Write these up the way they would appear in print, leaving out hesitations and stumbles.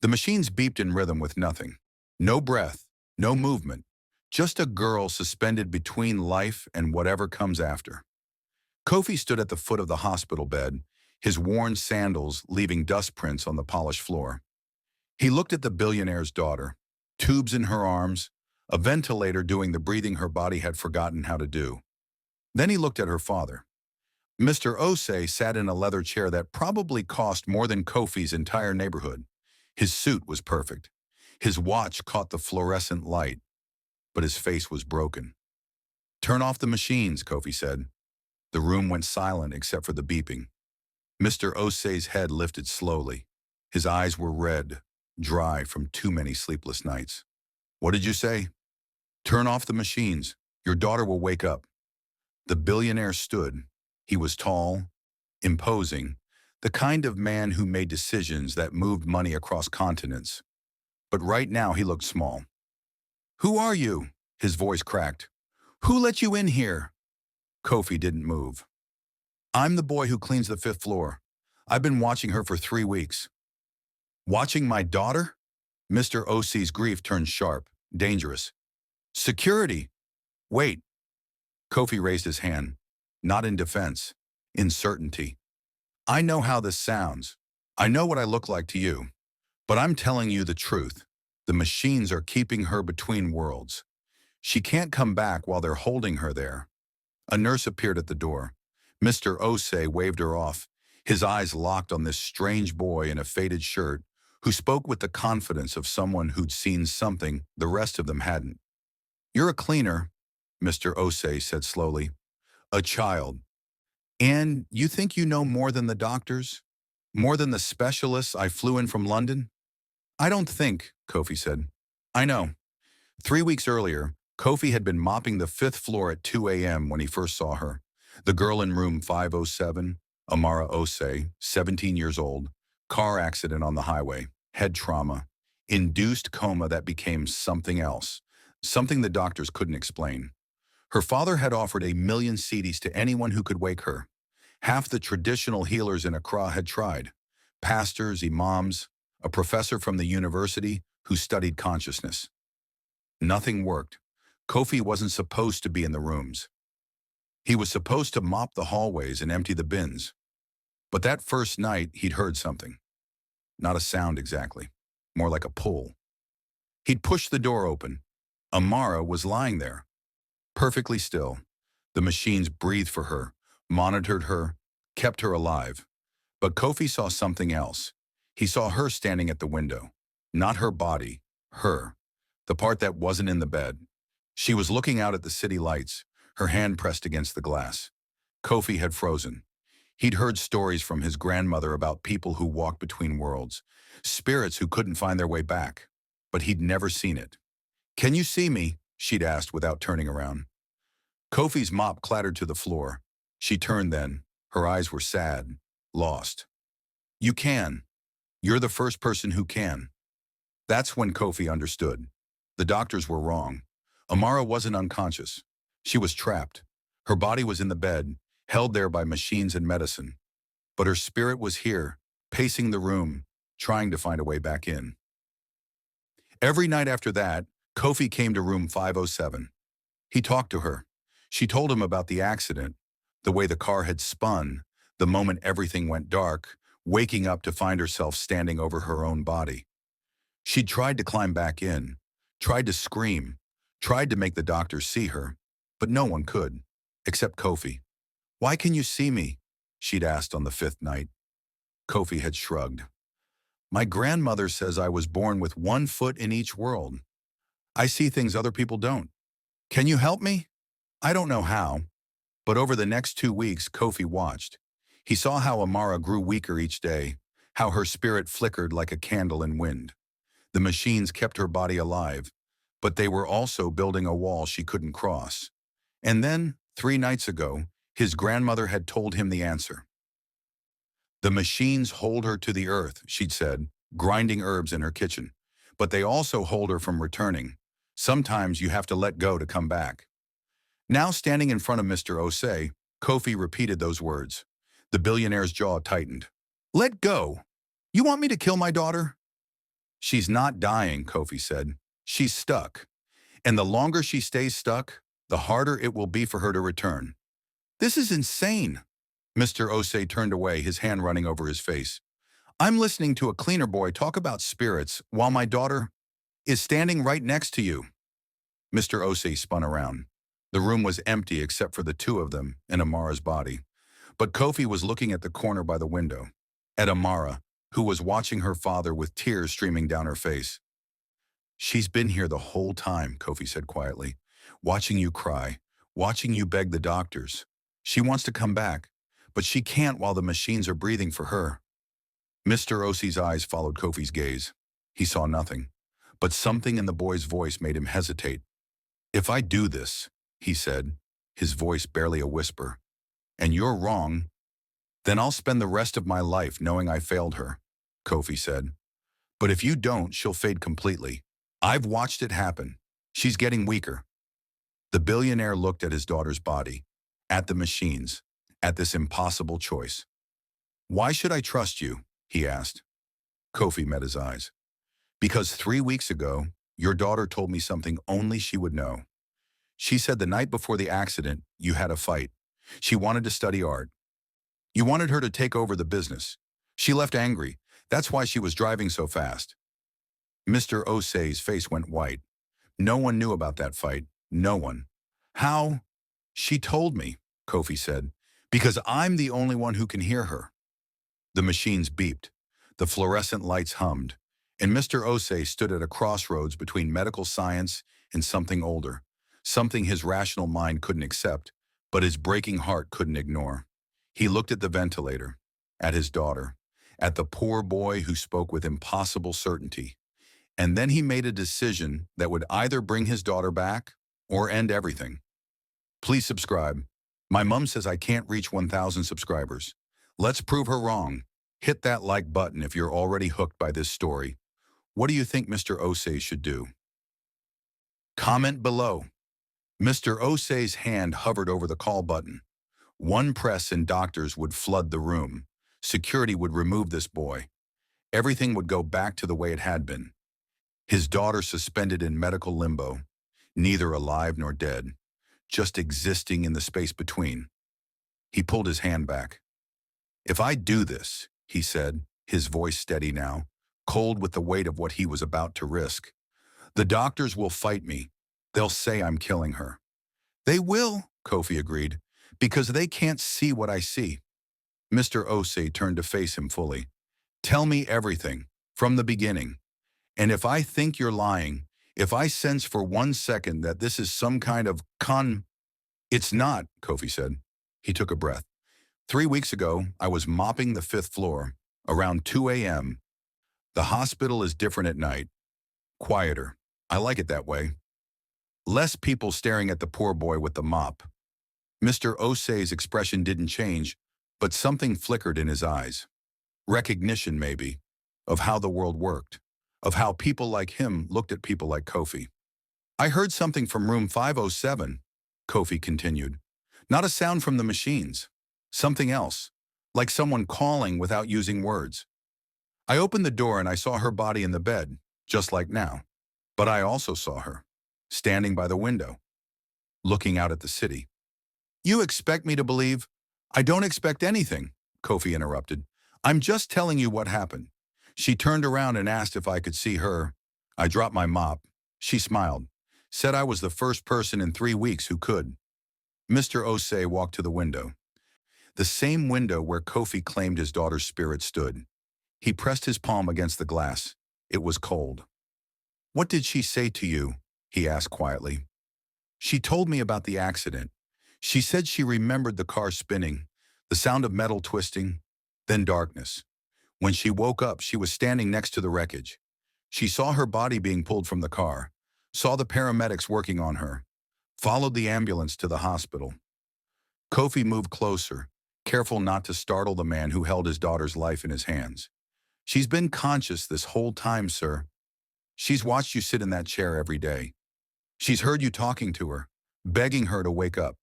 The machines beeped in rhythm with nothing. No breath, no movement, just a girl suspended between life and whatever comes after. Kofi stood at the foot of the hospital bed, his worn sandals leaving dust prints on the polished floor. He looked at the billionaire's daughter, tubes in her arms, a ventilator doing the breathing her body had forgotten how to do. Then he looked at her father. Mr. Osei sat in a leather chair that probably cost more than Kofi's entire neighborhood. His suit was perfect. His watch caught the fluorescent light, but his face was broken. "Turn off the machines," Kofi said. The room went silent except for the beeping. Mr. Osei's head lifted slowly. His eyes were red, dry from too many sleepless nights. "What did you say?" "Turn off the machines. Your daughter will wake up." The billionaire stood. He was tall, imposing, the kind of man who made decisions that moved money across continents. But right now he looked small. "Who are you?" His voice cracked. "Who let you in here?" Kofi didn't move. "I'm the boy who cleans the fifth floor. I've been watching her for 3 weeks." "Watching my daughter?" Mr. Osei's grief turned sharp, dangerous. "Security! Wait." Kofi raised his hand, not in defense, in certainty. "I know how this sounds. I know what I look like to you. But I'm telling you the truth. The machines are keeping her between worlds. She can't come back while they're holding her there." A nurse appeared at the door. Mr. Osei waved her off, his eyes locked on this strange boy in a faded shirt who spoke with the confidence of someone who'd seen something the rest of them hadn't. "You're a cleaner," Mr. Osei said slowly. "A child. And you think you know more than the doctors? More than the specialists I flew in from London?" "I don't think," Kofi said. "I know." 3 weeks earlier, Kofi had been mopping the fifth floor at 2 a.m. when he first saw her. The girl in room 507, Amara Osei, 17 years old, car accident on the highway, head trauma, induced coma that became something else, something the doctors couldn't explain. Her father had offered 1 million cedis to anyone who could wake her. Half the traditional healers in Accra had tried. Pastors, imams, a professor from the university who studied consciousness. Nothing worked. Kofi wasn't supposed to be in the rooms. He was supposed to mop the hallways and empty the bins. But that first night, he'd heard something. Not a sound exactly, more like a pull. He'd pushed the door open. Amara was lying there, perfectly still. The machines breathed for her, monitored her, kept her alive. But Kofi saw something else. He saw her standing at the window. Not her body, her. The part that wasn't in the bed. She was looking out at the city lights, her hand pressed against the glass. Kofi had frozen. He'd heard stories from his grandmother about people who walked between worlds, spirits who couldn't find their way back. But he'd never seen it. "Can you see me?" she'd asked without turning around. Kofi's mop clattered to the floor. She turned then. Her eyes were sad, lost. "You can. You're the first person who can." That's when Kofi understood. The doctors were wrong. Amara wasn't unconscious. She was trapped. Her body was in the bed, held there by machines and medicine. But her spirit was here, pacing the room, trying to find a way back in. Every night after that, Kofi came to room 507. He talked to her. She told him about the accident, the way the car had spun, the moment everything went dark, waking up to find herself standing over her own body. She'd tried to climb back in, tried to scream, tried to make the doctors see her, but no one could, except Kofi. "Why can you see me?" she'd asked on the fifth night. Kofi had shrugged. "My grandmother says I was born with one foot in each world. I see things other people don't. Can you help me?" I don't know how, but over the next 2 weeks, Kofi watched. He saw how Amara grew weaker each day, how her spirit flickered like a candle in wind. The machines kept her body alive, but they were also building a wall she couldn't cross. And then, 3 nights ago, his grandmother had told him the answer. "The machines hold her to the earth," she'd said, grinding herbs in her kitchen. "But they also hold her from returning. Sometimes you have to let go to come back." Now standing in front of Mr. Osei, Kofi repeated those words. The billionaire's jaw tightened. "Let go? You want me to kill my daughter?" She's not dying, Kofi said. She's stuck. And the longer she stays stuck, the harder it will be for her to return. This is insane. Mr. Osei turned away, his hand running over his face. I'm listening to a cleaner boy talk about spirits while my daughter is standing right next to you. Mr. Osei spun around. The room was empty except for the two of them and Amara's body. But Kofi was looking at the corner by the window, at Amara, who was watching her father with tears streaming down her face. She's been here the whole time, Kofi said quietly, watching you cry, watching you beg the doctors. She wants to come back, but she can't while the machines are breathing for her. Mr. Osei's eyes followed Kofi's gaze. He saw nothing, but something in the boy's voice made him hesitate. If I do this, he said, his voice barely a whisper, and you're wrong, then I'll spend the rest of my life knowing I failed her, Kofi said. But if you don't, she'll fade completely. I've watched it happen. She's getting weaker. The billionaire looked at his daughter's body, at the machines, at this impossible choice. Why should I trust you? He asked. Kofi met his eyes. Because 3 weeks ago, your daughter told me something only she would know. She said the night before the accident, you had a fight. She wanted to study art. You wanted her to take over the business. She left angry. That's why she was driving so fast. Mr. Osei's face went white. No one knew about that fight. No one. How? She told me, Kofi said, because I'm the only one who can hear her. The machines beeped. The fluorescent lights hummed. And Mr. Osei stood at a crossroads between medical science and something older, something his rational mind couldn't accept, but his breaking heart couldn't ignore. He looked at the ventilator, at his daughter, at the poor boy who spoke with impossible certainty. And then he made a decision that would either bring his daughter back or end everything. Please subscribe. My mom says I can't reach 1,000 subscribers. Let's prove her wrong. Hit that like button if you're already hooked by this story. What do you think Mr. Osei should do? Comment below. Mr. Osei's hand hovered over the call button. One press and doctors would flood the room. Security would remove this boy. Everything would go back to the way it had been. His daughter suspended in medical limbo, neither alive nor dead, just existing in the space between. He pulled his hand back. If I do this, he said, his voice steady now, cold with the weight of what he was about to risk, the doctors will fight me. They'll say I'm killing her. They will, Kofi agreed, because they can't see what I see. Mr. Osei turned to face him fully. Tell me everything, from the beginning. And if I think you're lying, if I sense for 1 second that this is some kind of It's not, Kofi said. He took a breath. 3 weeks ago, I was mopping the 5th floor, around 2 a.m. The hospital is different at night. Quieter. I like it that way. Less people staring at the poor boy with the mop. Mr. Osei's expression didn't change, but something flickered in his eyes. Recognition, maybe, of how the world worked, of how people like him looked at people like Kofi. I heard something from room 507, Kofi continued. Not a sound from the machines. Something else, like someone calling without using words. I opened the door and I saw her body in the bed, just like now. But I also saw her, standing by the window, looking out at the city. You expect me to believe? I don't expect anything, Kofi interrupted. I'm just telling you what happened. She turned around and asked if I could see her. I dropped my mop. She smiled, said I was the first person in 3 weeks who could. Mr. Osei walked to the window, the same window where Kofi claimed his daughter's spirit stood. He pressed his palm against the glass. It was cold. What did she say to you? He asked quietly. She told me about the accident. She said she remembered the car spinning, the sound of metal twisting, then darkness. When she woke up, she was standing next to the wreckage. She saw her body being pulled from the car, saw the paramedics working on her, followed the ambulance to the hospital. Kofi moved closer, careful not to startle the man who held his daughter's life in his hands. She's been conscious this whole time, sir. She's watched you sit in that chair every day. She's heard you talking to her, begging her to wake up.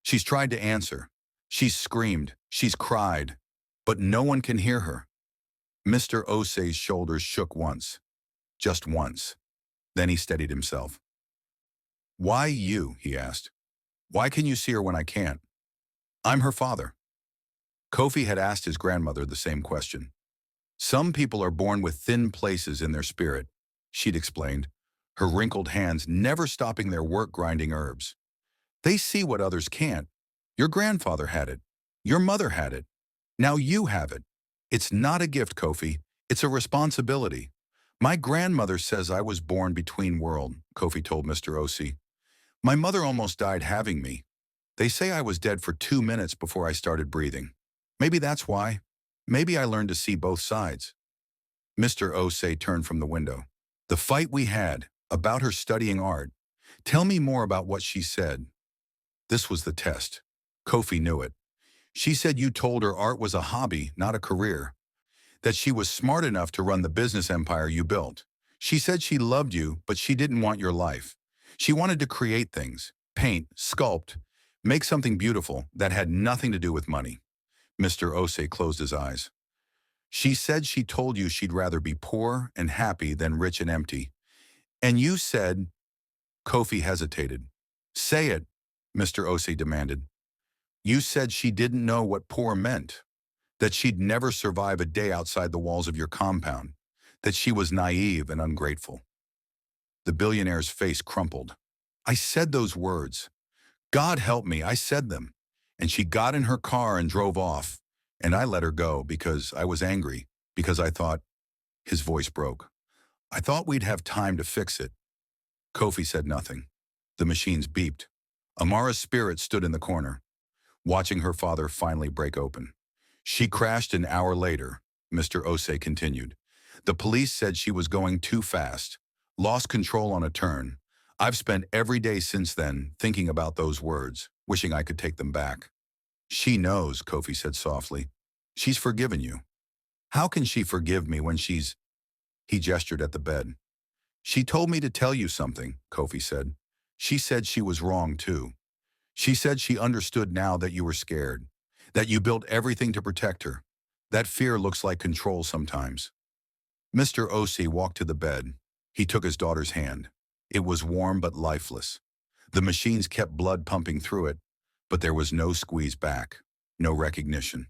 She's tried to answer. She's screamed. She's cried. But no one can hear her. Mr. Osei's shoulders shook once. just once. Then he steadied himself. Why you? He asked. Why can you see her when I can't? I'm her father. Kofi had asked his grandmother the same question. Some people are born with thin places in their spirit, she'd explained, her wrinkled hands never stopping their work grinding herbs. They see what others can't. Your grandfather had it. Your mother had it. Now you have it. It's not a gift, Kofi. It's a responsibility. My grandmother says I was born between worlds, Kofi told Mr. Osi. My mother almost died having me. They say I was dead for 2 minutes before I started breathing. Maybe that's why. Maybe I learned to see both sides. Mr. Osei turned from the window. The fight we had, about her studying art. Tell me more about what she said. This was the test. Kofi knew it. She said you told her art was a hobby, not a career. That she was smart enough to run the business empire you built. She said she loved you, but she didn't want your life. She wanted to create things, paint, sculpt, make something beautiful that had nothing to do with money. Mr. Osei closed his eyes. She said she told you she'd rather be poor and happy than rich and empty. And you said, Kofi hesitated. Say it, Mr. Osei demanded. You said she didn't know what poor meant, that she'd never survive a day outside the walls of your compound, that she was naive and ungrateful. The billionaire's face crumpled. I said those words. God help me, I said them. And she got in her car and drove off, and I let her go because I was angry, because I thought, his voice broke. I thought we'd have time to fix it. Kofi said nothing. The machines beeped. Amara's spirit stood in the corner, watching her father finally break open. She crashed an hour later, Mr. Osei continued. The police said she was going too fast, lost control on a turn. I've spent every day since then thinking about those words, wishing I could take them back. She knows, Kofi said softly. She's forgiven you. How can she forgive me when she's... He gestured at the bed. She told me to tell you something, Kofi said. She said she was wrong too. She said she understood now that you were scared, that you built everything to protect her. That fear looks like control sometimes. Mr. Osi walked to the bed. He took his daughter's hand. It was warm but lifeless. The machines kept blood pumping through it, but there was no squeeze back, no recognition.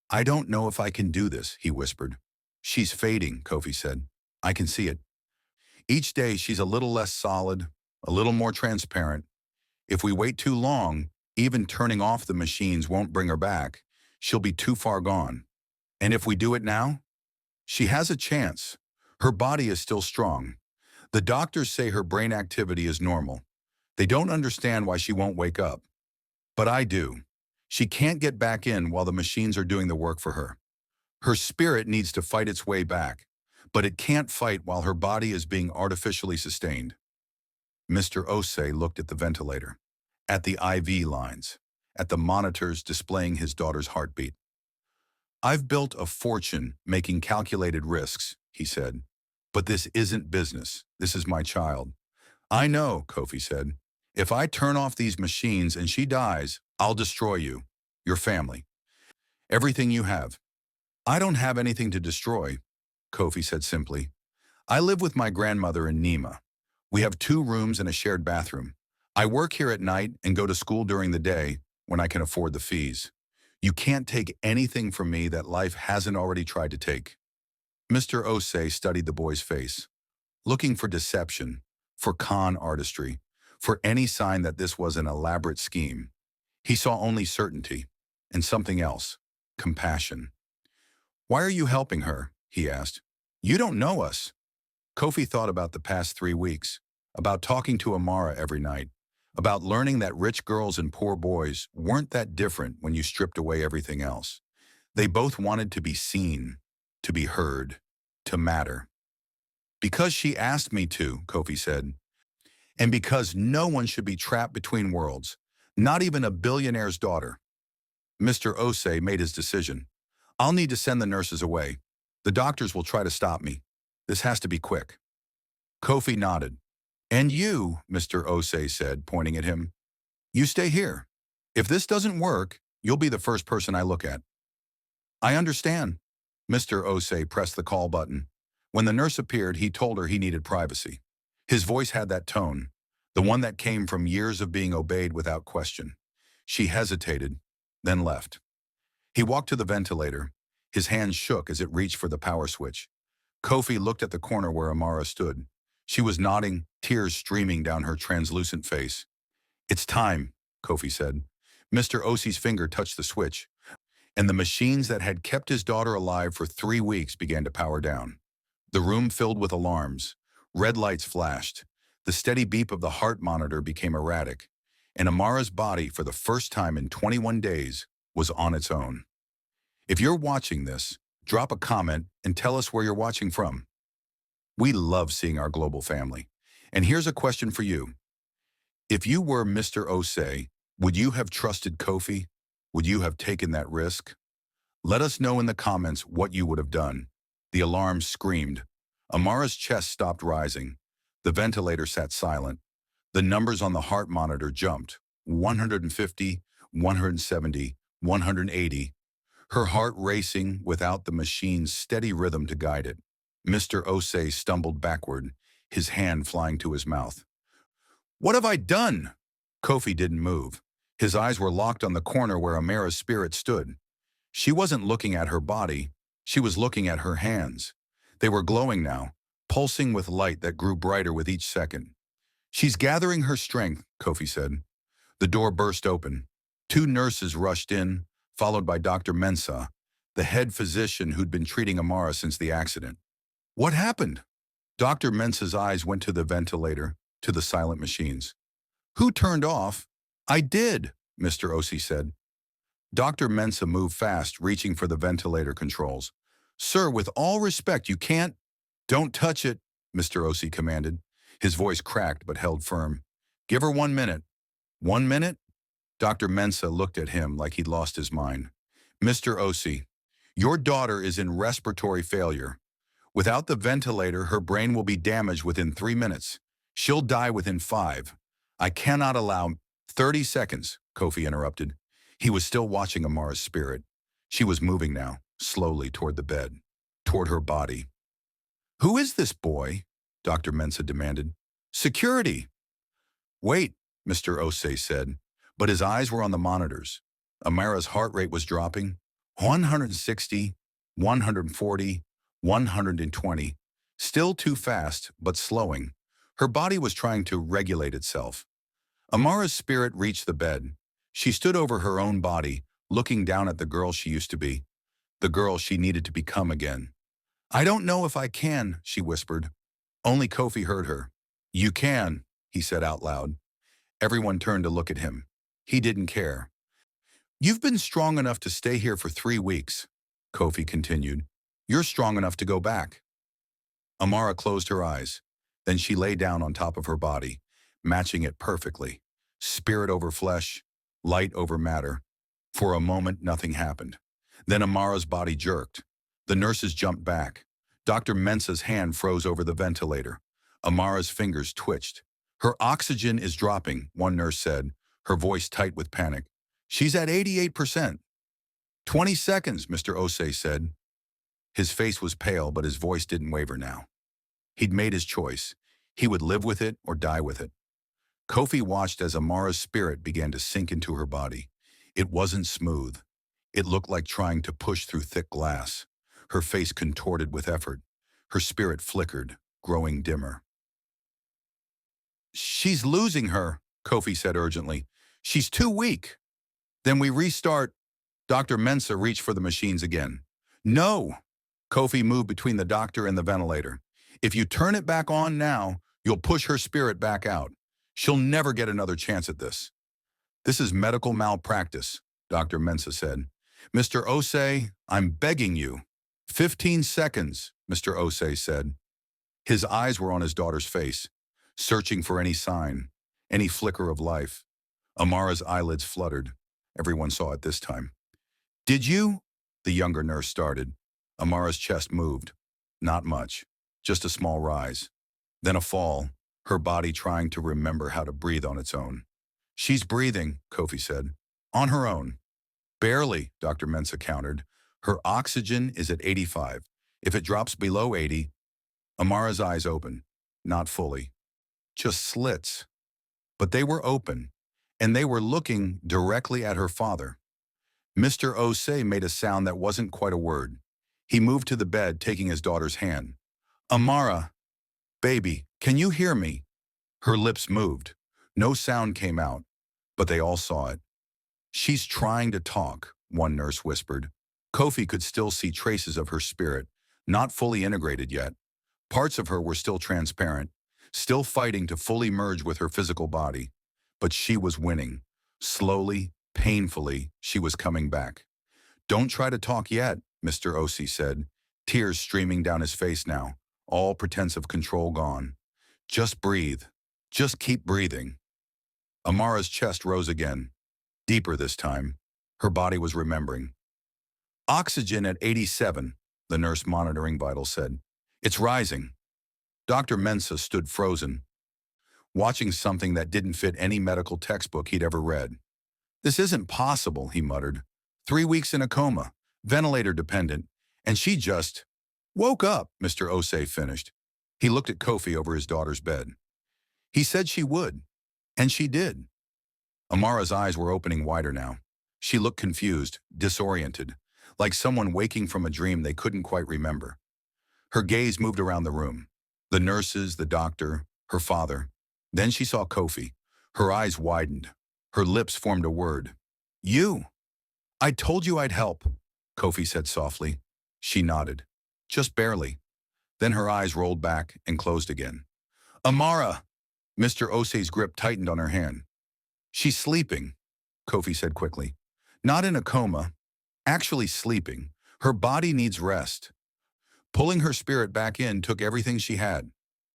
I don't know if I can do this, he whispered. She's fading, Kofi said. I can see it. Each day she's a little less solid, a little more transparent. If we wait too long, even turning off the machines won't bring her back. She'll be too far gone. And if we do it now, she has a chance. Her body is still strong. The doctors say her brain activity is normal. They don't understand why she won't wake up. But I do. She can't get back in while the machines are doing the work for her. Her spirit needs to fight its way back, but it can't fight while her body is being artificially sustained. Mr. Osei looked at the ventilator, at the IV lines, at the monitors displaying his daughter's heartbeat. I've built a fortune making calculated risks, he said. But this isn't business. This is my child. I know, Kofi said. If I turn off these machines and she dies, I'll destroy you, your family, everything you have. I don't have anything to destroy, Kofi said simply. I live with my grandmother in Nima. We have 2 rooms and a shared bathroom. I work here at night and go to school during the day when I can afford the fees. You can't take anything from me that life hasn't already tried to take. Mr. Osei studied the boy's face, looking for deception, for con artistry, for any sign that this was an elaborate scheme. He saw only certainty, and something else, compassion. Why are you helping her? He asked. You don't know us. Kofi thought about the past 3 weeks, about talking to Amara every night, about learning that rich girls and poor boys weren't that different when you stripped away everything else. They both wanted to be seen, to be heard, to matter. Because she asked me to, Kofi said, and because no one should be trapped between worlds, not even a billionaire's daughter. Mr. Osei made his decision. I'll need to send the nurses away. The doctors will try to stop me. This has to be quick. Kofi nodded. And you, Mr. Osei said, pointing at him, you stay here. If this doesn't work, you'll be the first person I look at. I understand. Mr. Osei pressed the call button. When the nurse appeared, he told her he needed privacy. His voice had that tone, the one that came from years of being obeyed without question. She hesitated, then left. He walked to the ventilator. His hand shook as it reached for the power switch. Kofi looked at the corner where Amara stood. She was nodding, tears streaming down her translucent face. "It's time," Kofi said. Mr. Osi's finger touched the switch, and the machines that had kept his daughter alive for 3 weeks began to power down. The room filled with alarms. Red lights flashed. The steady beep of the heart monitor became erratic, and Amara's body, for the first time in 21 days, was on its own. If you're watching this, drop a comment and tell us where you're watching from. We love seeing our global family. And here's a question for you. If you were Mr. Osei, would you have trusted Kofi? Would you have taken that risk? Let us know in the comments what you would have done. The alarm screamed. Amara's chest stopped rising. The ventilator sat silent. The numbers on the heart monitor jumped. 150, 170, 180. Her heart racing without the machine's steady rhythm to guide it. Mr. Osei stumbled backward, his hand flying to his mouth. "What have I done?" Kofi didn't move. His eyes were locked on the corner where Amara's spirit stood. She wasn't looking at her body. She was looking at her hands. They were glowing now, pulsing with light that grew brighter with each second. "She's gathering her strength," Kofi said. The door burst open. 2 nurses rushed in, followed by Dr. Mensah, the head physician who'd been treating Amara since the accident. "What happened?" Dr. Mensah's eyes went to the ventilator, to the silent machines. "Who turned off?" "I did," Mr. Osei said. Dr. Mensah moved fast, reaching for the ventilator controls. "Sir, with all respect, you can't—" "Don't touch it," Mr. Osei commanded. His voice cracked but held firm. "Give her 1 minute." 1 minute? Dr. Mensah looked at him like he'd lost his mind. "Mr. Osei, your daughter is in respiratory failure. Without the ventilator, her brain will be damaged within 3 minutes. She'll die within 5. I cannot allow—" 30 seconds, Kofi interrupted. He was still watching Amara's spirit. She was moving now, slowly toward the bed, toward her body. "Who is this boy?" Dr. Mensah demanded. "Security." "Wait," Mr. Osei said, but his eyes were on the monitors. Amara's heart rate was dropping. 160, 140, 120. Still too fast, but slowing. Her body was trying to regulate itself. Amara's spirit reached the bed. She stood over her own body, looking down at the girl she used to be, the girl she needed to become again. "I don't know if I can," she whispered. Only Kofi heard her. "You can," he said out loud. Everyone turned to look at him. He didn't care. "You've been strong enough to stay here for 3 weeks," Kofi continued. "You're strong enough to go back." Amara closed her eyes. Then she lay down on top of her body, matching it perfectly. Spirit over flesh, light over matter. For a moment, nothing happened. Then Amara's body jerked. The nurses jumped back. Dr. Mensah's hand froze over the ventilator. Amara's fingers twitched. "Her oxygen is dropping," one nurse said, her voice tight with panic. "She's at 88%. 20 seconds, Mr. Osei said. His face was pale, but his voice didn't waver now. He'd made his choice. He would live with it or die with it. Kofi watched as Amara's spirit began to sink into her body. It wasn't smooth. It looked like trying to push through thick glass. Her face contorted with effort. Her spirit flickered, growing dimmer. "She's losing her," Kofi said urgently. "She's too weak." "Then we restart." Dr. Mensah reached for the machines again. "No." Kofi moved between the doctor and the ventilator. "If you turn it back on now, you'll push her spirit back out. She'll never get another chance at this." "This is medical malpractice," Dr. Mensah said. "Mr. Osei, I'm begging you." 15 seconds, Mr. Osei said. His eyes were on his daughter's face, searching for any sign, any flicker of life. Amara's eyelids fluttered. Everyone saw it this time. "Did you?" the younger nurse started. Amara's chest moved. Not much, just a small rise. Then a fall, her body trying to remember how to breathe on its own. "She's breathing," Kofi said. "On her own." "Barely," Dr. Mensah countered. "Her oxygen is at 85. If it drops below 80, Amara's eyes opened, not fully, just slits. But they were open, and they were looking directly at her father. Mr. Osei made a sound that wasn't quite a word. He moved to the bed, taking his daughter's hand. Amara, baby, can you hear me? Her lips moved. No sound came out, but they all saw it. She's trying to talk, one nurse whispered. Kofi could still see traces of her spirit, not fully integrated yet. Parts of her were still transparent, still fighting to fully merge with her physical body. But she was winning. Slowly, painfully, she was coming back. Don't try to talk yet, Mr. Osei said, tears streaming down his face now, all pretense of control gone. Just breathe. Just keep breathing. Amara's chest rose again, deeper this time. Her body was remembering. Oxygen at 87, the nurse monitoring vitals said. It's rising. Dr. Mensah stood frozen, watching something that didn't fit any medical textbook he'd ever read. This isn't possible, he muttered. 3 weeks in a coma, ventilator dependent, and she just woke up, Mr. Osei finished. He looked at Kofi over his daughter's bed. He said she would, and she did. Amara's eyes were opening wider now. She looked confused, disoriented, like someone waking from a dream they couldn't quite remember. Her gaze moved around the room. The nurses, the doctor, her father. Then she saw Kofi. Her eyes widened. Her lips formed a word. You! I told you I'd help, Kofi said softly. She nodded. Just barely. Then her eyes rolled back and closed again. Amara! Mr. Osei's grip tightened on her hand. She's sleeping, Kofi said quickly. Not in a coma. Actually sleeping. Her body needs rest. Pulling her spirit back in took everything she had.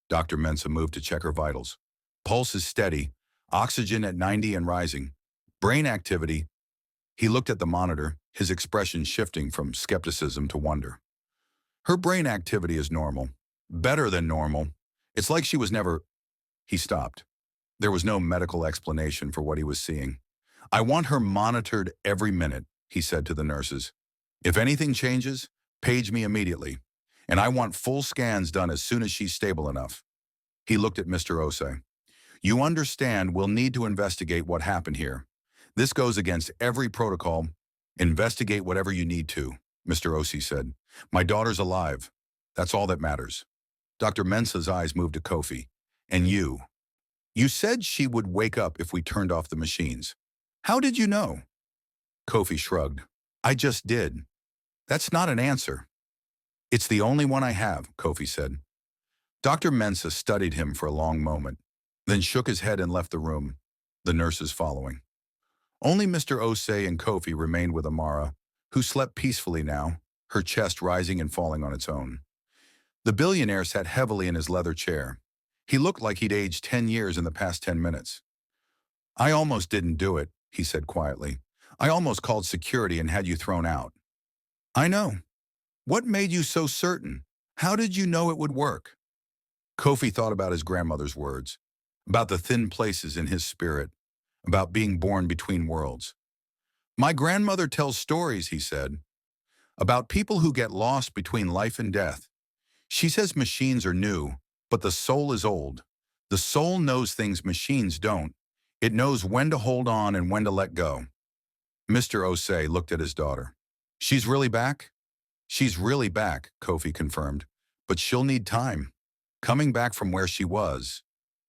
Dr. Mensah moved to check her vitals. Pulse is steady. Oxygen at 90 and rising. Brain activity. He looked at the monitor, his expression shifting from skepticism to wonder. Her brain activity is normal. Better than normal. It's like she was never... He stopped. There was no medical explanation for what he was seeing. I want her monitored every minute, he said to the nurses. If anything changes, page me immediately. And I want full scans done as soon as she's stable enough. He looked at Mr. Osei. You understand we'll need to investigate what happened here. This goes against every protocol. Investigate whatever you need to, Mr. Osei said. My daughter's alive. That's all that matters. Dr. Mensah's eyes moved to Kofi. And you. You said she would wake up if we turned off the machines. How did you know? Kofi shrugged. I just did. That's not an answer. It's the only one I have, Kofi said. Dr. Mensah studied him for a long moment, then shook his head and left the room, the nurses following. Only Mr. Osei and Kofi remained with Amara, who slept peacefully now, her chest rising and falling on its own. The billionaire sat heavily in his leather chair. He looked like he'd aged 10 years in the past 10 minutes. I almost didn't do it, he said quietly. I almost called security and had you thrown out. I know. What made you so certain? How did you know it would work? Kofi thought about his grandmother's words, about the thin places in his spirit, about being born between worlds. My grandmother tells stories, he said, about people who get lost between life and death. She says machines are new, but the soul is old. The soul knows things machines don't. It knows when to hold on and when to let go. Mr. Osei looked at his daughter. She's really back? She's really back, Kofi confirmed, but she'll need time. Coming back from where she was.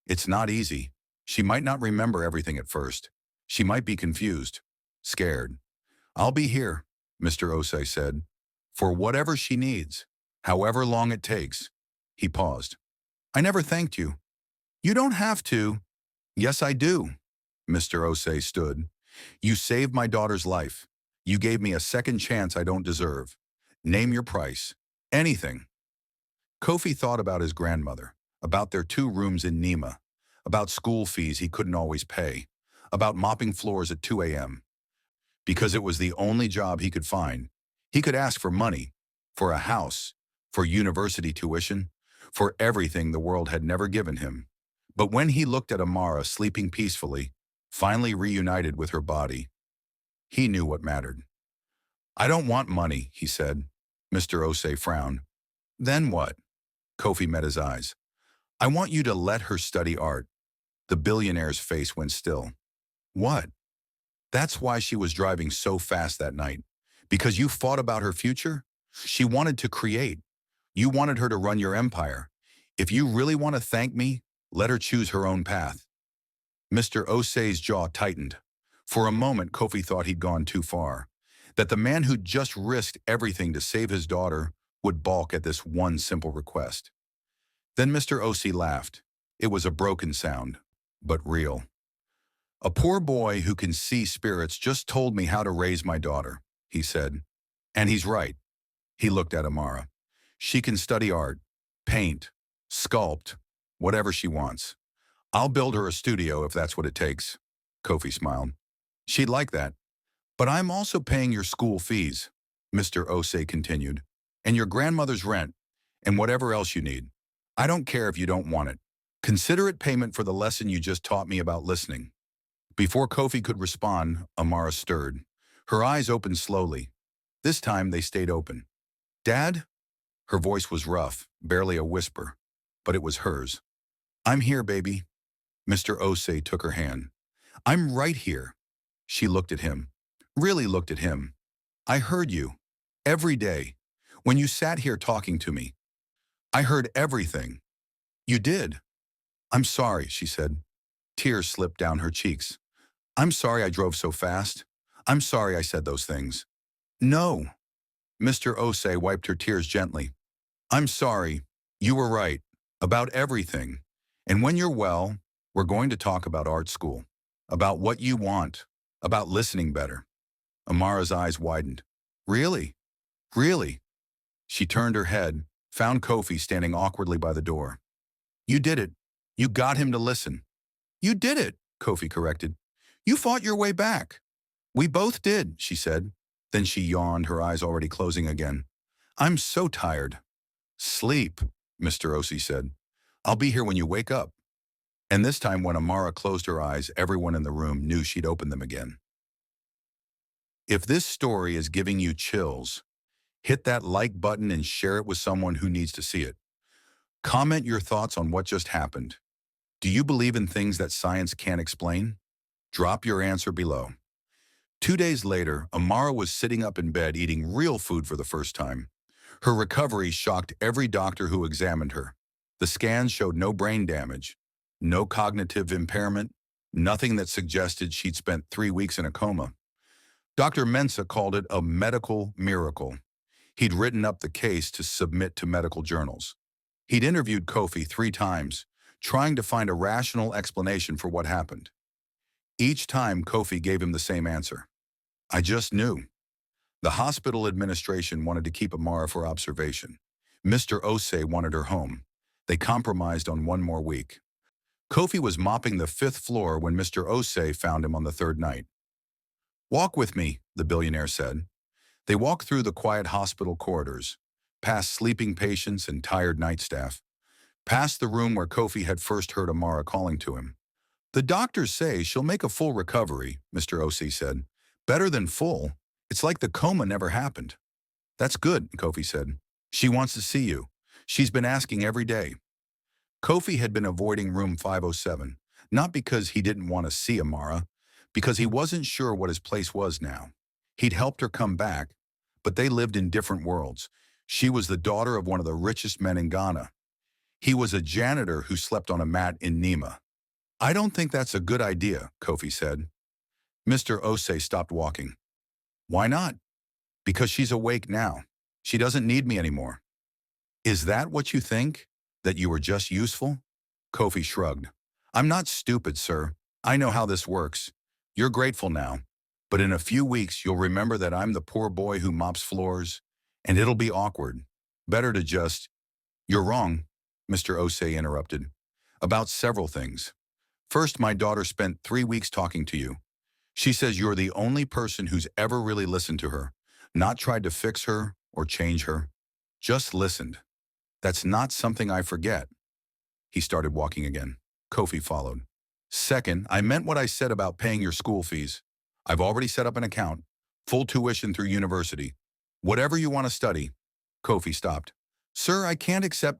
It's not easy. She might not remember everything at first. She might be confused, scared. I'll be here, Mr. Osei said, for whatever she needs, however long it takes. He paused. I never thanked you. You don't have to. Yes, I do. Mr. Osei stood. You saved my daughter's life. You gave me a second chance I don't deserve. Name your price. Anything. Kofi thought about his grandmother, about their 2 rooms in Nima, about school fees he couldn't always pay, about mopping floors at 2 a.m. Because it was the only job he could find. He could ask for money, for a house, for university tuition, for everything the world had never given him. But when he looked at Amara sleeping peacefully, finally reunited with her body, he knew what mattered. I don't want money, he said. Mr. Osei frowned. Then what? Kofi met his eyes. I want you to let her study art. The billionaire's face went still. What? That's why she was driving so fast that night. Because you fought about her future? She wanted to create. You wanted her to run your empire. If you really want to thank me, let her choose her own path. Mr. Osei's jaw tightened. For a moment, Kofi thought he'd gone too far. That the man who'd just risked everything to save his daughter would balk at this one simple request. Then Mr. Osei laughed. It was a broken sound, but real. A poor boy who can see spirits just told me how to raise my daughter, he said. And he's right. He looked at Amara. She can study art, paint, sculpt, whatever she wants. I'll build her a studio if that's what it takes. Kofi smiled. She'd like that. But I'm also paying your school fees, Mr. Osei continued, and your grandmother's rent, and whatever else you need. I don't care if you don't want it. Consider it payment for the lesson you just taught me about listening. Before Kofi could respond, Amara stirred. Her eyes opened slowly. This time they stayed open. Dad? Her voice was rough, barely a whisper, but it was hers. I'm here, baby. Mr. Osei took her hand. I'm right here. She looked at him, really looked at him. I heard you, every day, when you sat here talking to me. I heard everything. You did. I'm sorry, she said. Tears slipped down her cheeks. I'm sorry I drove so fast. I'm sorry I said those things. No. Mr. Osei wiped her tears gently. I'm sorry. You were right. About everything. And when you're well, we're going to talk about art school. About what you want. About listening better. Amara's eyes widened. Really? Really? She turned her head, found Kofi standing awkwardly by the door. You did it. You got him to listen. You did it, Kofi corrected. You fought your way back. We both did, she said. Then she yawned, her eyes already closing again. I'm so tired. Sleep, Mr. Osei said. I'll be here when you wake up. And this time when Amara closed her eyes, everyone in the room knew she'd opened them again. If this story is giving you chills, hit that like button and share it with someone who needs to see it. Comment your thoughts on what just happened. Do you believe in things that science can't explain? Drop your answer below. 2 days later, Amara was sitting up in bed eating real food for the first time. Her recovery shocked every doctor who examined her. The scans showed no brain damage, no cognitive impairment, nothing that suggested she'd spent 3 weeks in a coma. Dr. Mensah called it a medical miracle. He'd written up the case to submit to medical journals. He'd interviewed Kofi 3 times, trying to find a rational explanation for what happened. Each time, Kofi gave him the same answer. I just knew. The hospital administration wanted to keep Amara for observation. Mr. Osei wanted her home. They compromised on 1 more week. Kofi was mopping the 5th floor when Mr. Osei found him on the 3rd night. Walk with me, the billionaire said. They walked through the quiet hospital corridors, past sleeping patients and tired night staff, past the room where Kofi had first heard Amara calling to him. The doctors say she'll make a full recovery, Mr. Osei said. Better than full. It's like the coma never happened. That's good, Kofi said. She wants to see you. She's been asking every day. Kofi had been avoiding room 507, not because he didn't want to see Amara, because he wasn't sure what his place was now. He'd helped her come back, but they lived in different worlds. She was the daughter of one of the richest men in Ghana. He was a janitor who slept on a mat in Nima. I don't think that's a good idea, Kofi said. Mr. Osei stopped walking. Why not? Because she's awake now. She doesn't need me anymore. Is that what you think? That you were just useful? Kofi shrugged. I'm not stupid, sir. I know how this works. You're grateful now. But in a few weeks, you'll remember that I'm the poor boy who mops floors, and it'll be awkward. Better to just... You're wrong, Mr. Osei interrupted. About several things. First, my daughter spent 3 weeks talking to you. She says you're the only person who's ever really listened to her, not tried to fix her or change her. Just listened. That's not something I forget. He started walking again. Kofi followed. Second, I meant what I said about paying your school fees. I've already set up an account. Full tuition through university. Whatever you want to study. Kofi stopped. Sir, I can't accept...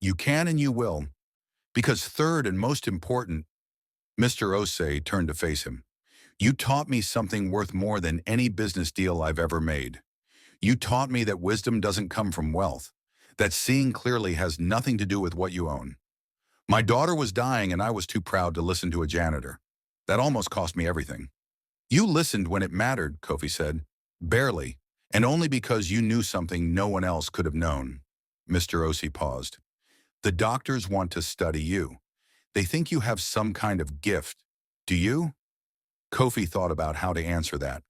You can and you will. Because third and most important, Mr. Osei turned to face him. You taught me something worth more than any business deal I've ever made. You taught me that wisdom doesn't come from wealth, that seeing clearly has nothing to do with what you own. My daughter was dying and I was too proud to listen to a janitor. That almost cost me everything. You listened when it mattered, Kofi said. Barely, and only because you knew something no one else could have known. Mr. Osei paused. The doctors want to study you. They think you have some kind of gift. Do you? Kofi thought about how to answer that.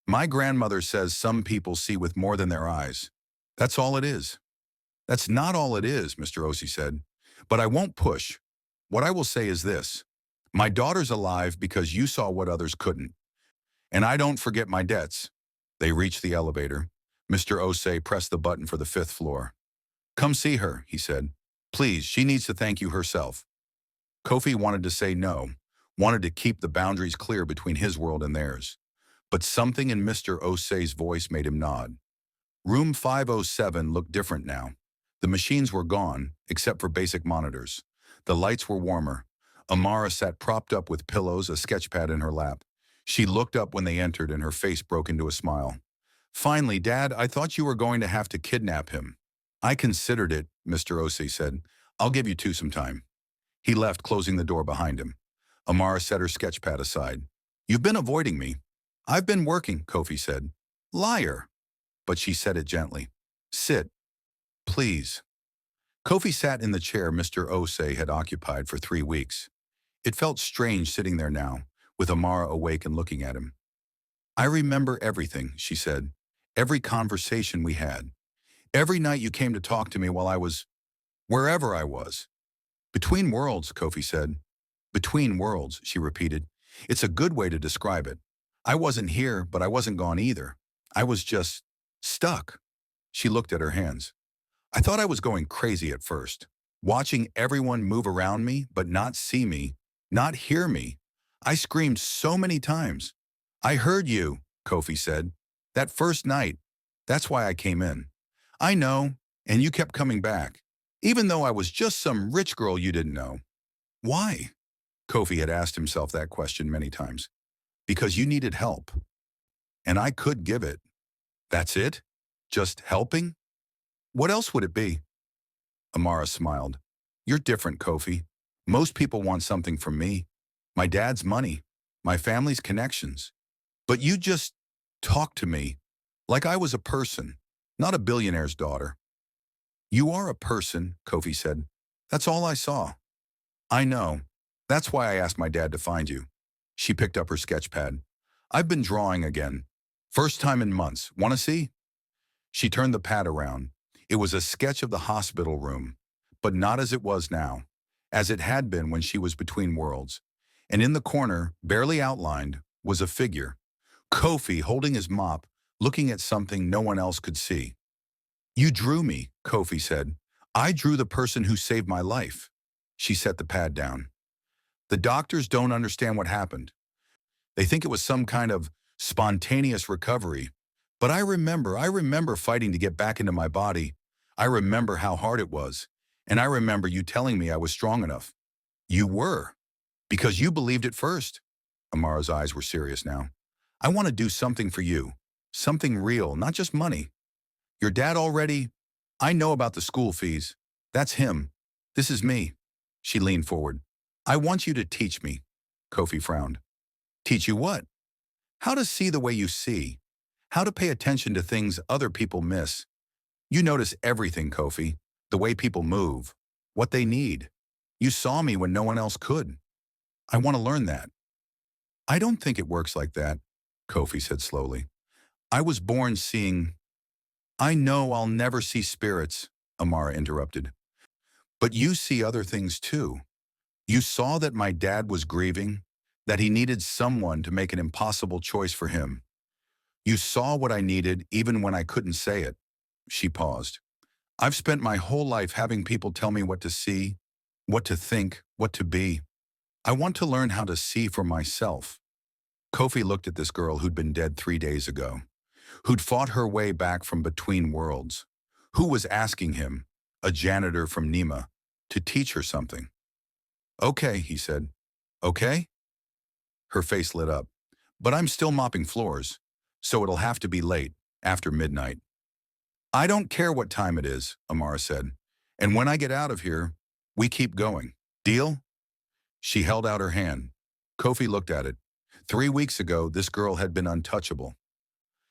My grandmother says some people see with more than their eyes. That's all it is. That's not all it is, Mr. Osei said. But I won't push. What I will say is this. My daughter's alive because you saw what others couldn't. And I don't forget my debts. They reached the elevator. Mr. Osei pressed the button for the 5th floor. Come see her, he said. Please, she needs to thank you herself. Kofi wanted to say no, wanted to keep the boundaries clear between his world and theirs. But something in Mr. Osei's voice made him nod. Room 507 looked different now. The machines were gone, except for basic monitors. The lights were warmer. Amara sat propped up with pillows, a sketchpad in her lap. She looked up when they entered and her face broke into a smile. Finally, Dad, I thought you were going to have to kidnap him. I considered it, Mr. Osei said. I'll give you two some time. He left, closing the door behind him. Amara set her sketchpad aside. You've been avoiding me. I've been working, Kofi said. Liar. But she said it gently. Sit. Please. Kofi sat in the chair Mr. Osei had occupied for 3 weeks. It felt strange sitting there now, with Amara awake and looking at him. I remember everything, she said. Every conversation we had. Every night you came to talk to me while I was wherever I was. Between worlds, Kofi said. Between worlds, she repeated. It's a good way to describe it. I wasn't here, but I wasn't gone either. I was just stuck. She looked at her hands. I thought I was going crazy at first, watching everyone move around me, but not see me, not hear me. I screamed so many times. I heard you, Kofi said. That first night. That's why I came in. I know, and you kept coming back, even though I was just some rich girl you didn't know. Why? Kofi had asked himself that question many times. Because you needed help. And I could give it. That's it? Just helping? What else would it be? Amara smiled. You're different, Kofi. Most people want something from me. My dad's money. My family's connections. But you just talked to me like I was a person, not a billionaire's daughter. You are a person, Kofi said. That's all I saw. I know. That's why I asked my dad to find you. She picked up her sketchpad. I've been drawing again. First time in months. Want to see? She turned the pad around. It was a sketch of the hospital room, but not as it was now, as it had been when she was between worlds. And in the corner, barely outlined, was a figure. Kofi holding his mop, looking at something no one else could see. You drew me, Kofi said. I drew the person who saved my life. She set the pad down. The doctors don't understand what happened. They think it was some kind of spontaneous recovery. But I remember fighting to get back into my body. I remember how hard it was. And I remember you telling me I was strong enough. You were. Because you believed it first. Amara's eyes were serious now. I want to do something for you. Something real, not just money. Your dad already... I know about the school fees. That's him. This is me. She leaned forward. I want you to teach me. Kofi frowned. Teach you what? How to see the way you see. How to pay attention to things other people miss. You notice everything, Kofi. The way people move. What they need. You saw me when no one else could. I want to learn that. I don't think it works like that, Kofi said slowly. I was born seeing... I know I'll never see spirits, Amara interrupted. But you see other things too. You saw that my dad was grieving, that he needed someone to make an impossible choice for him. You saw what I needed even when I couldn't say it. She paused. I've spent my whole life having people tell me what to see, what to think, what to be. I want to learn how to see for myself. Kofi looked at this girl who'd been dead 3 days ago, who'd fought her way back from between worlds, who was asking him, a janitor from Nima, to teach her something. Okay, he said. Okay? Her face lit up. But I'm still mopping floors, so it'll have to be late, after midnight. I don't care what time it is, Amara said. And when I get out of here, we keep going. Deal? She held out her hand. Kofi looked at it. 3 weeks ago, this girl had been untouchable.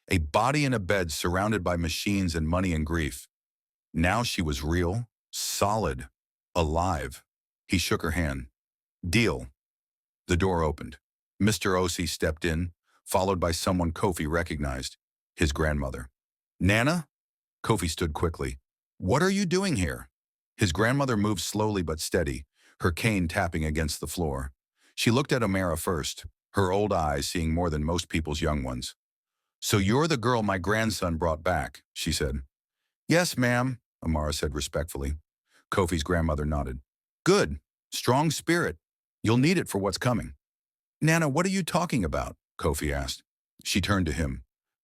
A body in a bed surrounded by machines and money and grief. Now she was real, solid, alive. He shook her hand. Deal. The door opened. Mr. Osi stepped in, followed by someone Kofi recognized, his grandmother. Nana? Kofi stood quickly. What are you doing here? His grandmother moved slowly but steady, her cane tapping against the floor. She looked at Amara first, her old eyes seeing more than most people's young ones. So you're the girl my grandson brought back, she said. Yes, ma'am, Amara said respectfully. Kofi's grandmother nodded. Good. Strong spirit. You'll need it for what's coming. Nana, what are you talking about? Kofi asked. She turned to him.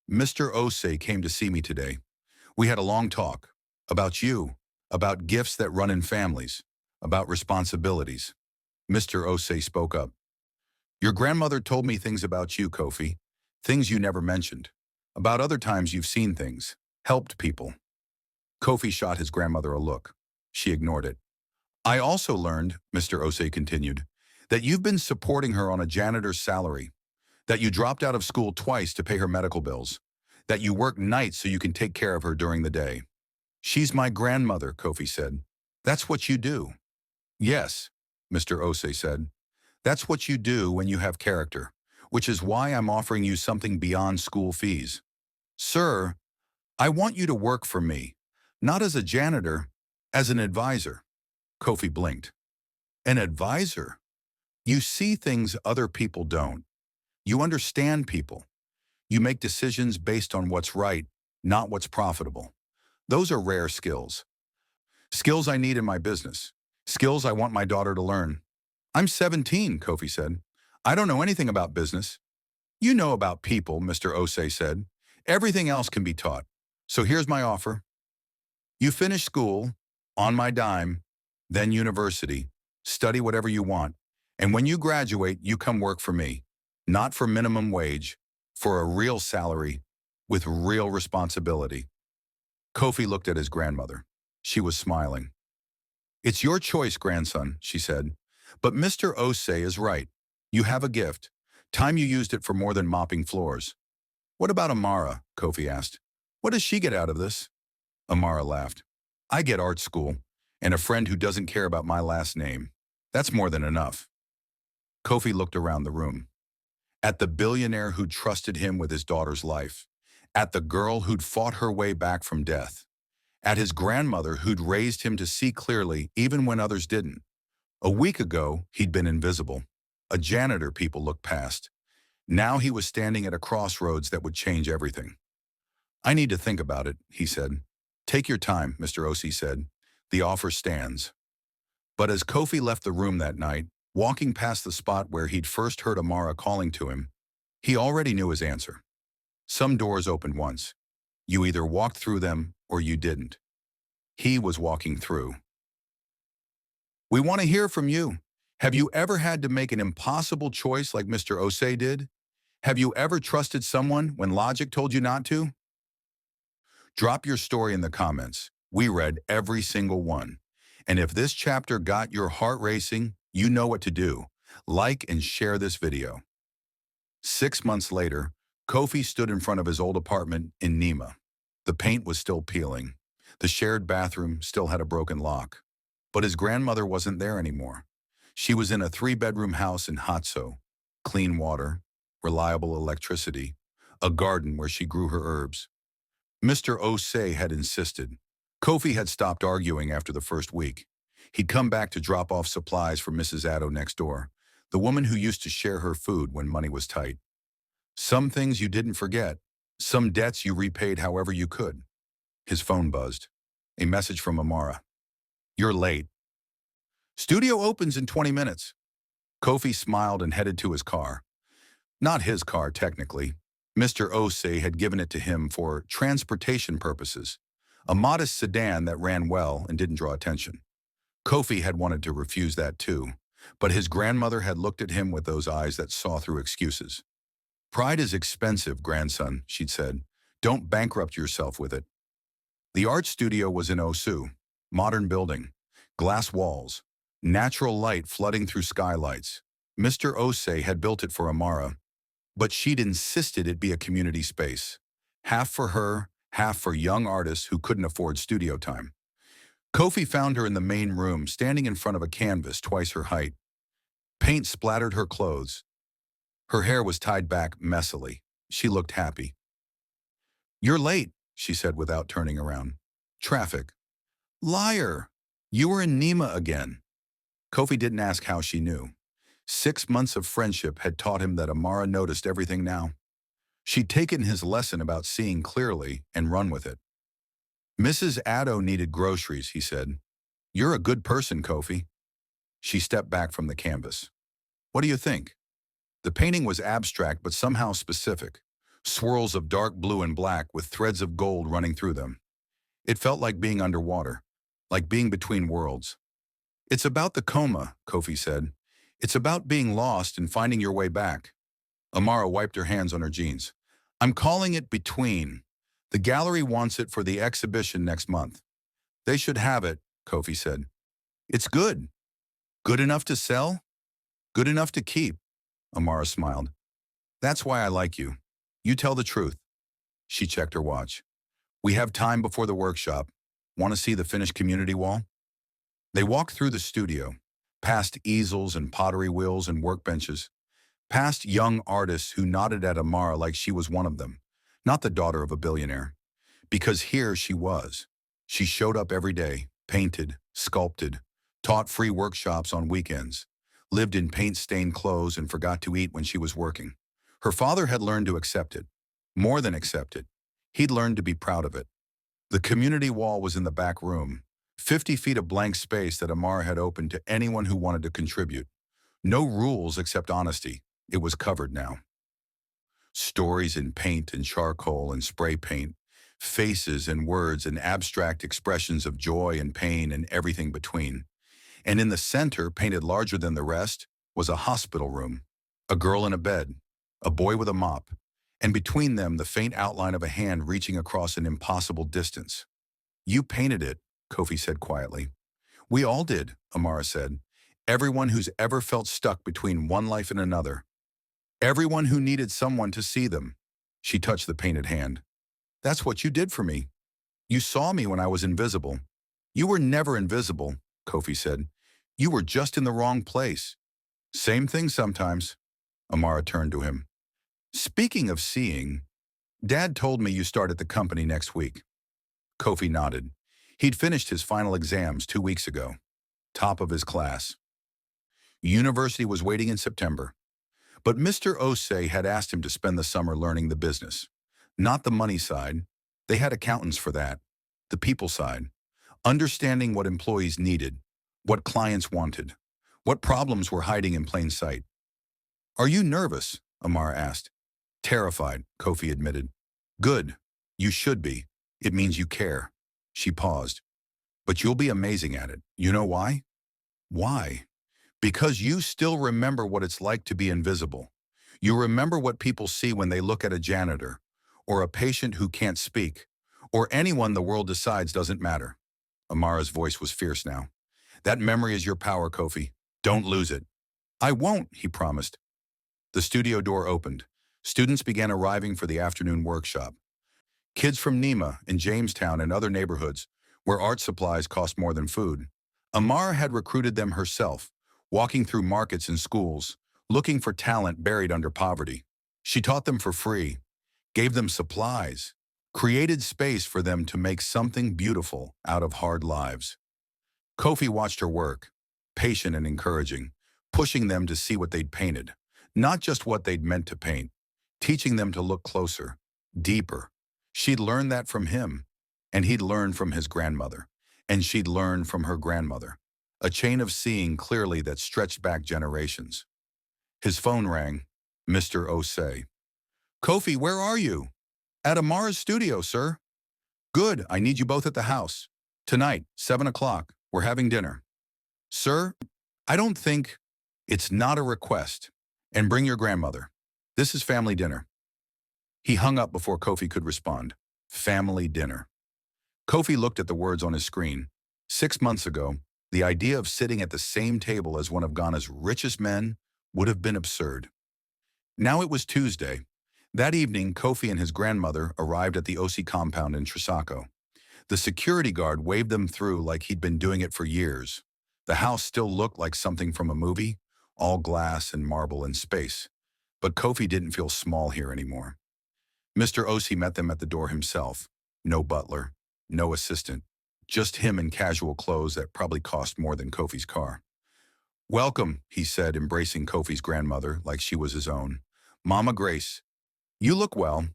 Mr. Osei came to see me today. We had a long talk. About you. About gifts that run in families. About responsibilities. Mr. Osei spoke up. Your grandmother told me things about you, Kofi. Things you never mentioned. About other times you've seen things. Helped people. Kofi shot his grandmother a look. She ignored it. I also learned, Mr. Osei continued, that you've been supporting her on a janitor's salary, that you dropped out of school twice to pay her medical bills, that you work nights so you can take care of her during the day. She's my grandmother, Kofi said. That's what you do. Yes, Mr. Osei said. That's what you do when you have character, which is why I'm offering you something beyond school fees. Sir, I want you to work for me, not as a janitor, as an advisor. Kofi blinked. An advisor? You see things other people don't. You understand people. You make decisions based on what's right, not what's profitable. Those are rare skills. Skills I need in my business. Skills I want my daughter to learn. I'm 17, Kofi said. I don't know anything about business. You know about people, Mr. Osei said. Everything else can be taught. So here's my offer. You finish school, on my dime, then university, study whatever you want, and when you graduate, you come work for me. Not for minimum wage, for a real salary, with real responsibility. Kofi looked at his grandmother. She was smiling. It's your choice, grandson, she said. But Mr. Osei is right. You have a gift. Time you used it for more than mopping floors. What about Amara? Kofi asked. What does she get out of this? Amara laughed. I get art school, and a friend who doesn't care about my last name. That's more than enough. Kofi looked around the room. At the billionaire who'd trusted him with his daughter's life. At the girl who'd fought her way back from death. At his grandmother who'd raised him to see clearly even when others didn't. A week ago, he'd been invisible. A janitor people looked past. Now he was standing at a crossroads that would change everything. I need to think about it, he said. Take your time, Mr. Osei said. The offer stands. But as Kofi left the room that night, walking past the spot where he'd first heard Amara calling to him, he already knew his answer. Some doors opened once. You either walked through them or you didn't. He was walking through. We want to hear from you. Have you ever had to make an impossible choice like Mr. Osei did? Have you ever trusted someone when logic told you not to? Drop your story in the comments. We read every single one. And if this chapter got your heart racing, you know what to do. Like and share this video. 6 months later, Kofi stood in front of his old apartment in Nima. The paint was still peeling. The shared bathroom still had a broken lock. But his grandmother wasn't there anymore. She was in a 3-bedroom house in Hatso. Clean water, reliable electricity, a garden where she grew her herbs. Mr. Osei had insisted. Kofi had stopped arguing after the first week. He'd come back to drop off supplies for Mrs. Addo next door, the woman who used to share her food when money was tight. Some things you didn't forget, some debts you repaid however you could. His phone buzzed. A message from Amara. You're late. Studio opens in 20 minutes. Kofi smiled and headed to his car. Not his car, technically. Mr. Osei had given it to him for transportation purposes, a modest sedan that ran well and didn't draw attention. Kofi had wanted to refuse that too, but his grandmother had looked at him with those eyes that saw through excuses. Pride is expensive, grandson, she'd said. Don't bankrupt yourself with it. The art studio was in Osu, modern building, glass walls, natural light flooding through skylights. Mr. Osei had built it for Amara, but she'd insisted it be a community space. Half for her, half for young artists who couldn't afford studio time. Kofi found her in the main room, standing in front of a canvas twice her height. Paint splattered her clothes. Her hair was tied back messily. She looked happy. "You're late," she said without turning around. "Traffic." "Liar! You were in Nima again." Kofi didn't ask how she knew. 6 months of friendship had taught him that Amara noticed everything now. She'd taken his lesson about seeing clearly and run with it. "Mrs. Addo needed groceries," he said. "You're a good person, Kofi." She stepped back from the canvas. "What do you think?" The painting was abstract but somehow specific. Swirls of dark blue and black with threads of gold running through them. It felt like being underwater, like being between worlds. "It's about the coma," Kofi said. "It's about being lost and finding your way back." Amara wiped her hands on her jeans. "I'm calling it Between. The gallery wants it for the exhibition next month." "They should have it," Kofi said. "It's good. Good enough to sell? Good enough to keep." Amara smiled. "That's why I like you. You tell the truth." She checked her watch. "We have time before the workshop. Want to see the finished community wall?" They walked through the studio, past easels and pottery wheels and workbenches, past young artists who nodded at Amara like she was one of them, not the daughter of a billionaire. Because here she was. She showed up every day, painted, sculpted, taught free workshops on weekends, lived in paint-stained clothes and forgot to eat when she was working. Her father had learned to accept it. More than accept it. He'd learned to be proud of it. The community wall was in the back room, 50 feet of blank space that Amara had opened to anyone who wanted to contribute. No rules except honesty. It was covered now. Stories in paint and charcoal and spray paint, faces and words and abstract expressions of joy and pain and everything between. And in the center, painted larger than the rest, was a hospital room, a girl in a bed, a boy with a mop, and between them the faint outline of a hand reaching across an impossible distance. "You painted it," Kofi said quietly. "We all did," Amara said. "Everyone who's ever felt stuck between one life and another. Everyone who needed someone to see them." She touched the painted hand. "That's what you did for me. You saw me when I was invisible." "You were never invisible," Kofi said. "You were just in the wrong place." "Same thing sometimes." Amara turned to him. "Speaking of seeing, Dad told me you start at the company next week." Kofi nodded. He'd finished his final exams 2 weeks ago. Top of his class. University was waiting in September. But Mr. Osei had asked him to spend the summer learning the business. Not the money side. They had accountants for that. The people side. Understanding what employees needed, what clients wanted, what problems were hiding in plain sight. "Are you nervous?" Amara asked. "Terrified," Kofi admitted. "Good. You should be. It means you care." She paused. "But you'll be amazing at it. You know why?" "Why?" "Because you still remember what it's like to be invisible. You remember what people see when they look at a janitor, or a patient who can't speak, or anyone the world decides doesn't matter." Amara's voice was fierce now. "That memory is your power, Kofi. Don't lose it." "I won't," he promised. The studio door opened. Students began arriving for the afternoon workshop. Kids from Nima and Jamestown and other neighborhoods where art supplies cost more than food. Amara had recruited them herself, walking through markets and schools, looking for talent buried under poverty. She taught them for free, gave them supplies, created space for them to make something beautiful out of hard lives. Kofi watched her work, patient and encouraging, pushing them to see what they'd painted, not just what they'd meant to paint, teaching them to look closer, deeper. She'd learned that from him, and he'd learned from his grandmother, and she'd learned from her grandmother. A chain of seeing clearly that stretched back generations. His phone rang. Mr. Osei. "Kofi, where are you?" "At Amara's studio, sir." "Good, I need you both at the house. Tonight, 7 o'clock. We're having dinner." Sir, I don't think it's not a request. And bring your grandmother. This is family dinner. He hung up before Kofi could respond. Family dinner. Kofi looked at the words on his screen. 6 months ago, the idea of sitting at the same table as one of Ghana's richest men would have been absurd. Now it was Tuesday. That evening, Kofi and his grandmother arrived at the OC compound in Trisako. The security guard waved them through like he'd been doing it for years. The house still looked like something from a movie, all glass and marble and space. But Kofi didn't feel small here anymore. Mr. O.C. met them at the door himself. No butler, no assistant, just him in casual clothes that probably cost more than Kofi's car. Welcome, he said, embracing Kofi's grandmother like she was his own. Mama Grace, you look well.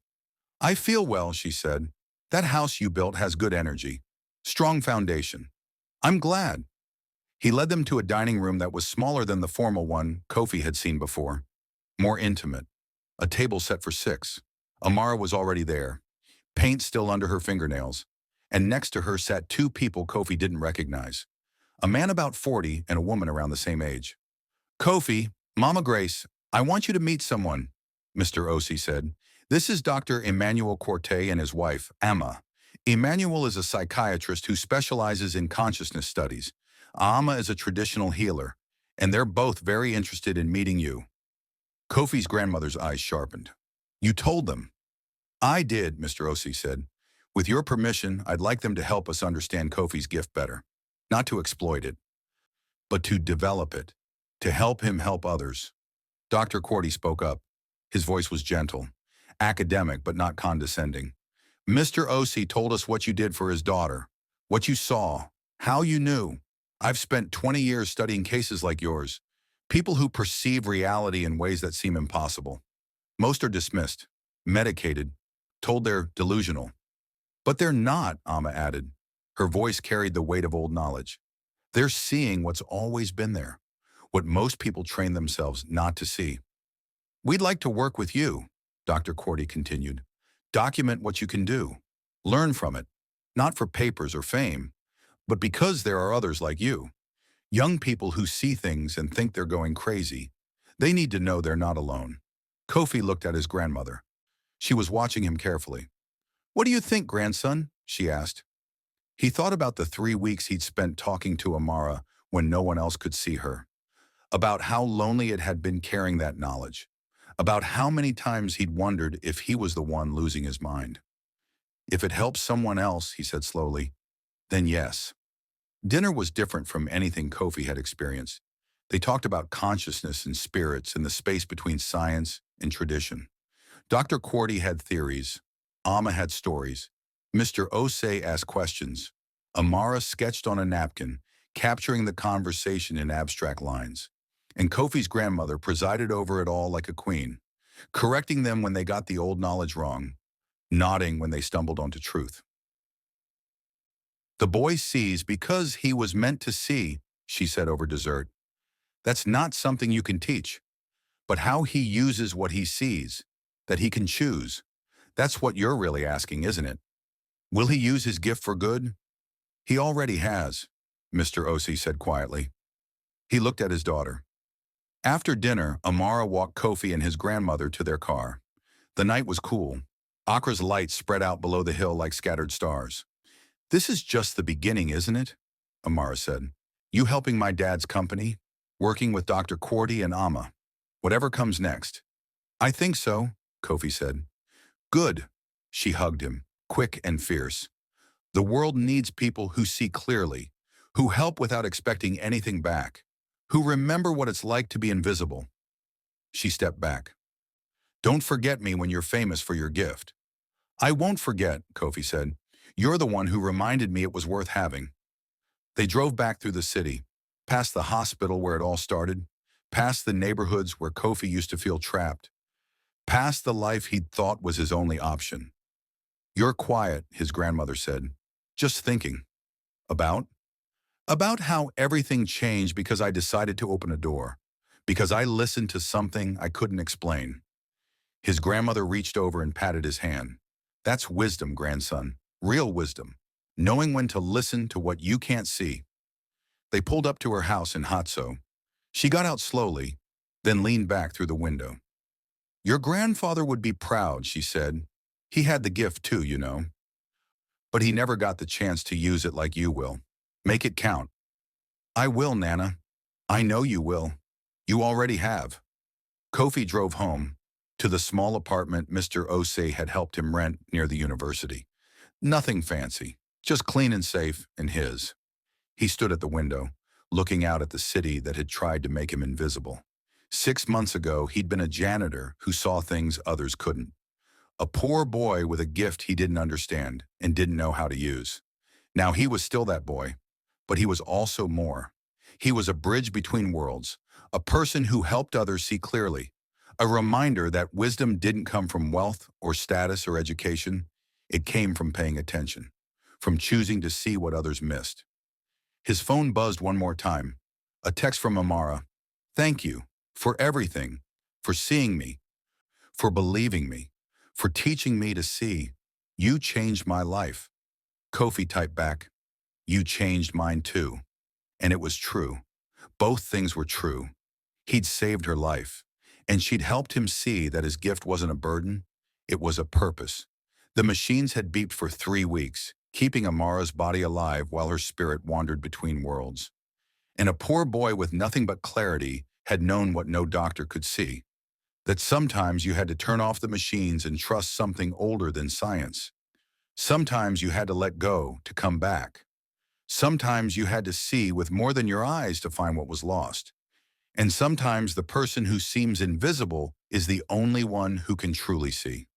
I feel well, she said. That house you built has good energy. Strong foundation. I'm glad. He led them to a dining room that was smaller than the formal one Kofi had seen before. More intimate. A table set for 6. Amara was already there, paint still under her fingernails, and next to her sat 2 people Kofi didn't recognize. A man about 40 and a woman around the same age. Kofi, Mama Grace, I want you to meet someone, Mr. O.C. said. This is Dr. Emmanuel Corte and his wife, Amma. Emmanuel is a psychiatrist who specializes in consciousness studies. Amma is a traditional healer, and they're both very interested in meeting you. Kofi's grandmother's eyes sharpened. You told them. I did, Mr. O.C. said. With your permission, I'd like them to help us understand Kofi's gift better. Not to exploit it, but to develop it, to help him help others. Dr. Cordy spoke up. His voice was gentle, academic but not condescending. Mr. O.C. told us what you did for his daughter, what you saw, how you knew. I've spent 20 years studying cases like yours, people who perceive reality in ways that seem impossible. Most are dismissed, medicated, told they're delusional. But they're not, Amma added. Her voice carried the weight of old knowledge. They're seeing what's always been there, what most people train themselves not to see. We'd like to work with you, Dr. Cordy continued. Document what you can do. Learn from it, not for papers or fame, but because there are others like you. Young people who see things and think they're going crazy. They need to know they're not alone. Kofi looked at his grandmother. She was watching him carefully. What do you think, grandson? She asked. He thought about the 3 weeks he'd spent talking to Amara when no one else could see her, about how lonely it had been carrying that knowledge, about how many times he'd wondered if he was the one losing his mind. If it helps someone else, he said slowly, then yes. Dinner was different from anything Kofi had experienced. They talked about consciousness and spirits and the space between science and tradition. Dr. Cordy had theories. Amma had stories. Mr. Osei asked questions. Amara sketched on a napkin, capturing the conversation in abstract lines. And Kofi's grandmother presided over it all like a queen, correcting them when they got the old knowledge wrong, nodding when they stumbled onto truth. The boy sees because he was meant to see, she said over dessert. That's not something you can teach, but how he uses what he sees, that he can choose. That's what you're really asking, isn't it? Will he use his gift for good? He already has, Mr. O.C. said quietly. He looked at his daughter. After dinner, Amara walked Kofi and his grandmother to their car. The night was cool. Accra's lights spread out below the hill like scattered stars. This is just the beginning, isn't it? Amara said. You helping my dad's company, working with Dr. Cordy and Amma. Whatever comes next. I think so, Kofi said. Good. She hugged him, quick and fierce. The world needs people who see clearly, who help without expecting anything back, who remember what it's like to be invisible. She stepped back. Don't forget me when you're famous for your gift. I won't forget, Kofi said. You're the one who reminded me it was worth having. They drove back through the city, past the hospital where it all started, past the neighborhoods where Kofi used to feel trapped, past the life he'd thought was his only option. You're quiet, his grandmother said. Just thinking. About? About how everything changed because I decided to open a door, because I listened to something I couldn't explain. His grandmother reached over and patted his hand. That's wisdom, grandson. Real wisdom. Knowing when to listen to what you can't see. They pulled up to her house in Hatso. She got out slowly, then leaned back through the window. Your grandfather would be proud, she said. He had the gift too, you know. But he never got the chance to use it like you will. Make it count. I will, Nana. I know you will. You already have. Kofi drove home, to the small apartment Mr. Osei had helped him rent near the university. Nothing fancy, just clean and safe and his. He stood at the window, looking out at the city that had tried to make him invisible. 6 months ago, he'd been a janitor who saw things others couldn't. A poor boy with a gift he didn't understand and didn't know how to use. Now he was still that boy, but he was also more. He was a bridge between worlds, a person who helped others see clearly, a reminder that wisdom didn't come from wealth or status or education. It came from paying attention, from choosing to see what others missed. His phone buzzed one more time. A text from Amara. Thank you for everything, for seeing me, for believing me, for teaching me to see. You changed my life. Kofi typed back, you changed mine too. And it was true. Both things were true. He'd saved her life, and she'd helped him see that his gift wasn't a burden, it was a purpose. The machines had beeped for 3 weeks, keeping Amara's body alive while her spirit wandered between worlds. And a poor boy with nothing but clarity had known what no doctor could see, that sometimes you had to turn off the machines and trust something older than science. Sometimes you had to let go to come back. Sometimes you had to see with more than your eyes to find what was lost. And sometimes the person who seems invisible is the only one who can truly see.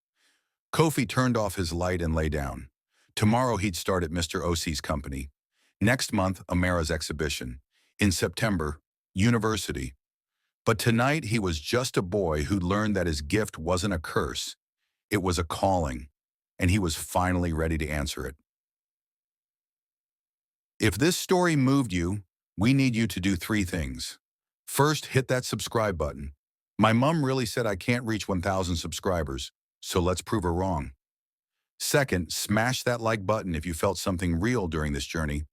Kofi turned off his light and lay down. Tomorrow he'd start at Mr. Osei's company. Next month, Amara's exhibition. In September, university. But tonight he was just a boy who learned that his gift wasn't a curse. It was a calling, and he was finally ready to answer it. If this story moved you, we need you to do 3 things. First, hit that subscribe button. My mom really said I can't reach 1,000 subscribers, so let's prove her wrong. Second, smash that like button if you felt something real during this journey.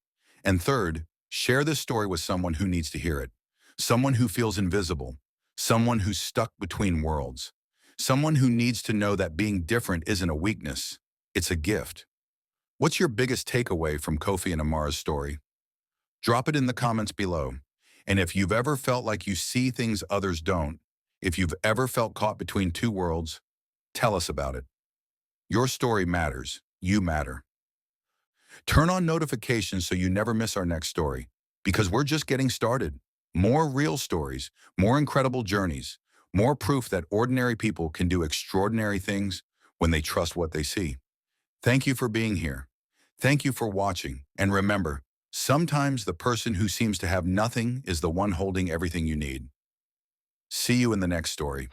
And third, share this story with someone who needs to hear it. Someone who feels invisible. Someone who's stuck between worlds. Someone who needs to know that being different isn't a weakness, it's a gift. What's your biggest takeaway from Kofi and Amara's story? Drop it in the comments below. And if you've ever felt like you see things others don't, if you've ever felt caught between 2 worlds, tell us about it. Your story matters. You matter. Turn on notifications so you never miss our next story, because we're just getting started. More real stories, more incredible journeys, more proof that ordinary people can do extraordinary things when they trust what they see. Thank you for being here. Thank you for watching. And remember, sometimes the person who seems to have nothing is the one holding everything you need. See you in the next story.